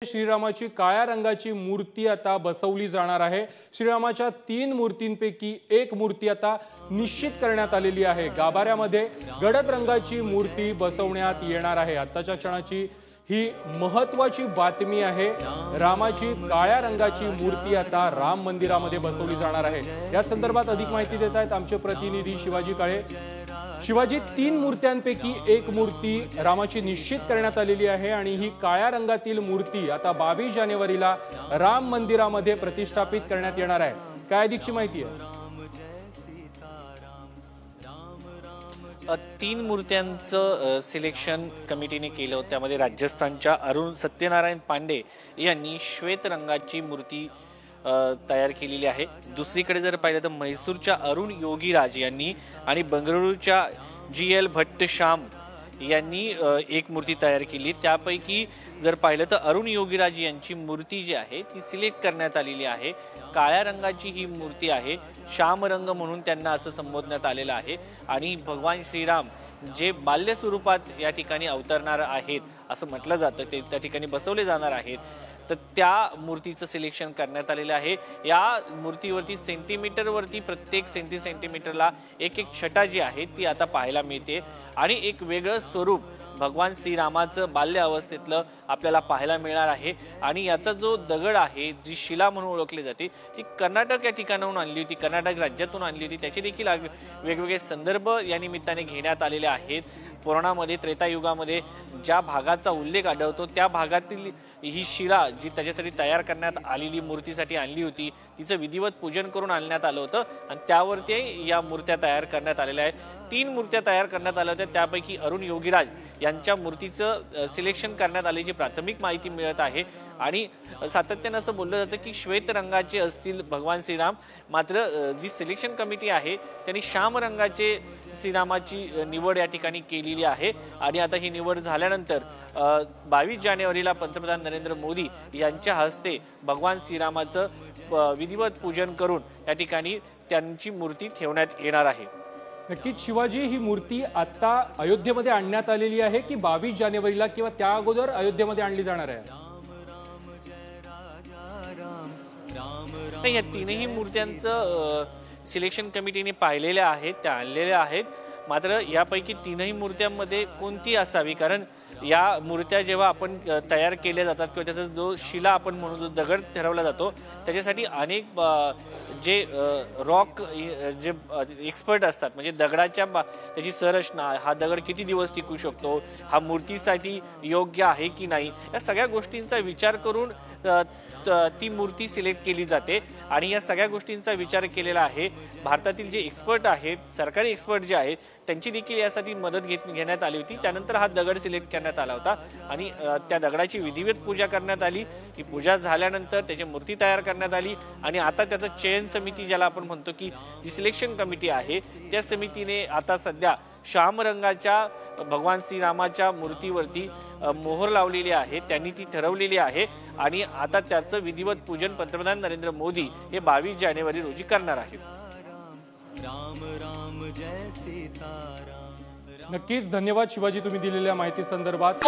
श्रीरामाची काळ्या रंगाची मूर्ती आता बसवली जाणार आहे। श्रीरामाच्या 3 मूर्तींपैकी एक मूर्ती आता निश्चित करण्यात आलेली आहे। गाभाऱ्यामध्ये गडद रंगाची मूर्ती बसवण्यात येणार आहे। आताच्या क्षणाची ही महत्त्वाची बातमी आहे। रामाची काळ्या रंगाची मूर्ती आता राम मंदिरामध्ये बसवली जाणार आहे। या संदर्भात अधिक माहिती देत आहेत आमचे प्रतिनिधी शिवाजी काळे। शिवाजी, 3 मूर्त्यांपैकी एक मूर्ती रामाची निश्चित करण्यात आलेली आहे आणि ही काळ्या रंगातील मूर्ती आता 22 जानेवारीला राम मंदिरामध्ये प्रतिष्ठापित करण्यात येणार आहे। काय अधिकची माहिती आहे? 3 मूर्त्यांचं सिलेक्शन कमिटीने केलं होतं। त्यामध्ये राजस्थानच्या अरुण सत्यनारायण पांडे यांनी श्वेत रंगाची मूर्ती तयार केलेली आहे। दुसरीकडे जर पाहिलं तर म्हैसूरच्या अरुण योगीराज यांनी आणि बंगळुरूच्या GL भट्ट श्याम यांनी एक मूर्ती तयार केली। त्यापैकी जर पाहिलं तर अरुण योगीराज यांची मूर्ती जी आहे ती सिलेक्ट करण्यात आलेली आहे। काळ्या रंगाची ही मूर्ती आहे, श्याम रंग म्हणून त्यांना असं संबोधण्यात आलेलं आहे आणि भगवान श्रीराम जे बाल्य स्वरूपात या ठिकाणी अवतरणार आहेत असं म्हटलं जातं, ते त्या ठिकाणी बसवले जाणार आहेत। तर त्या मूर्तीचं सिलेक्शन करण्यात आलेलं आहे। या मूर्तीवरती सेंटीमीटरवरती प्रत्येक सेंटीमीटरला एक छटा जी आहे ती आता पाहायला मिळते आणि एक वेगळं स्वरूप भगवान श्रीरामाचं बाल्य अवस्थेतलं आपल्याला पाहायला मिळणार आहे। आणि याचा जो दगड आहे, जी शिला म्हणून ओळखली जाते, ती कर्नाटक या ठिकाणाहून आणली होती, कर्नाटक राज्यातून आणली होती। त्याचे देखील वेगवेगळे संदर्भ या निमित्ताने घेण्यात आलेले आहेत। पुराणामध्ये त्रेतायुगामध्ये ज्या भागाचा उल्लेख आढळतो त्या भागातील ही शिला जी त्याच्यासाठी तयार करण्यात आलेली मूर्तीसाठी आणली होती, तिचं विधिवत पूजन करून आणण्यात आलं होतं आणि त्यावरती या मूर्त्या तयार करण्यात आलेल्या आहेत। 3 मूर्त्या तयार करण्यात आल्या होत्या, त्यापैकी अरुण योगीराज यांच्या मूर्तीचं सिलेक्शन करण्यात आल्याची प्राथमिक माहिती मिळत आहे। आणि सातत्याने असं बोललं जातं की श्वेत रंगाचे असतील भगवान श्रीराम, मात्र जी सिलेक्शन कमिटी आहे त्यांनी श्याम रंगाचे श्रीरामाची निवड या ठिकाणी केलेली आहे। आणि आता ही निवड झाल्यानंतर 22 जानेवारीला पंतप्रधान नरेंद्र मोदी यांच्या हस्ते भगवान श्रीरामाचं विधिवत पूजन करून या ठिकाणी त्यांची मूर्ती ठेवण्यात येणार आहे। नक्कीच शिवाजी, ही मूर्ती आता अयोध्येमध्ये आणण्यात आलेली आहे की 22 जानेवारीला किंवा त्या अगोदर अयोध्येमध्ये आणली जाणार आहे? नाही, या 3ही मूर्त्यांचं सिलेक्शन कमिटीने पाहिलेल्या आहेत, त्या आणलेल्या आहेत। मात्र यापैकी 3ही मूर्त्यांमध्ये कोणती असावी, कारण या मूर्त्या जेव्हा आपण तयार केल्या जातात किंवा त्याचा जो शिला आपण म्हणून जो दगड ठरवला जातो त्याच्यासाठी अनेक जे रॉक जे एक्सपर्ट असतात, म्हणजे दगडाच्या त्याची संरचना, हा दगड किती दिवस टिकू शकतो, हा मूर्तीसाठी योग्य आहे की नाही, या सगळ्या गोष्टींचा विचार करून ती मूर्ती सिलेक्ट केली जाते। आणि या सगळ्या गोष्टींचा विचार केलेला आहे। भारतातील जे एक्सपर्ट आहेत, सरकारी एक्सपर्ट जे आहेत, त्यांची देखील यासाठी मदत घेण्यात आली होती। त्यानंतर हा दगड सिलेक्ट करण्यात आला होता आणि त्या दगडाची विधिवत पूजा करण्यात आली। ही पूजा झाल्यानंतर त्याची मूर्ती तयार करण्यात आली आणि आता त्याचं चयन समिती, ज्याला आपण म्हणतो की जी सिलेक्शन कमिटी आहे, त्या समितीने आता सध्या श्याम रंगाच्या भगवान श्रीरामाच्या मूर्तीवरती मोहर लावलेली आहे, त्यांनी ती ठरवलेली आहे आणि आता त्याचं विधिवत पूजन पंतप्रधान नरेंद्र मोदी हे 22 जानेवारी रोजी करणार आहेत। नक्कीच धन्यवाद शिवाजी, तुम्ही दिलेल्या माहिती संदर्भात।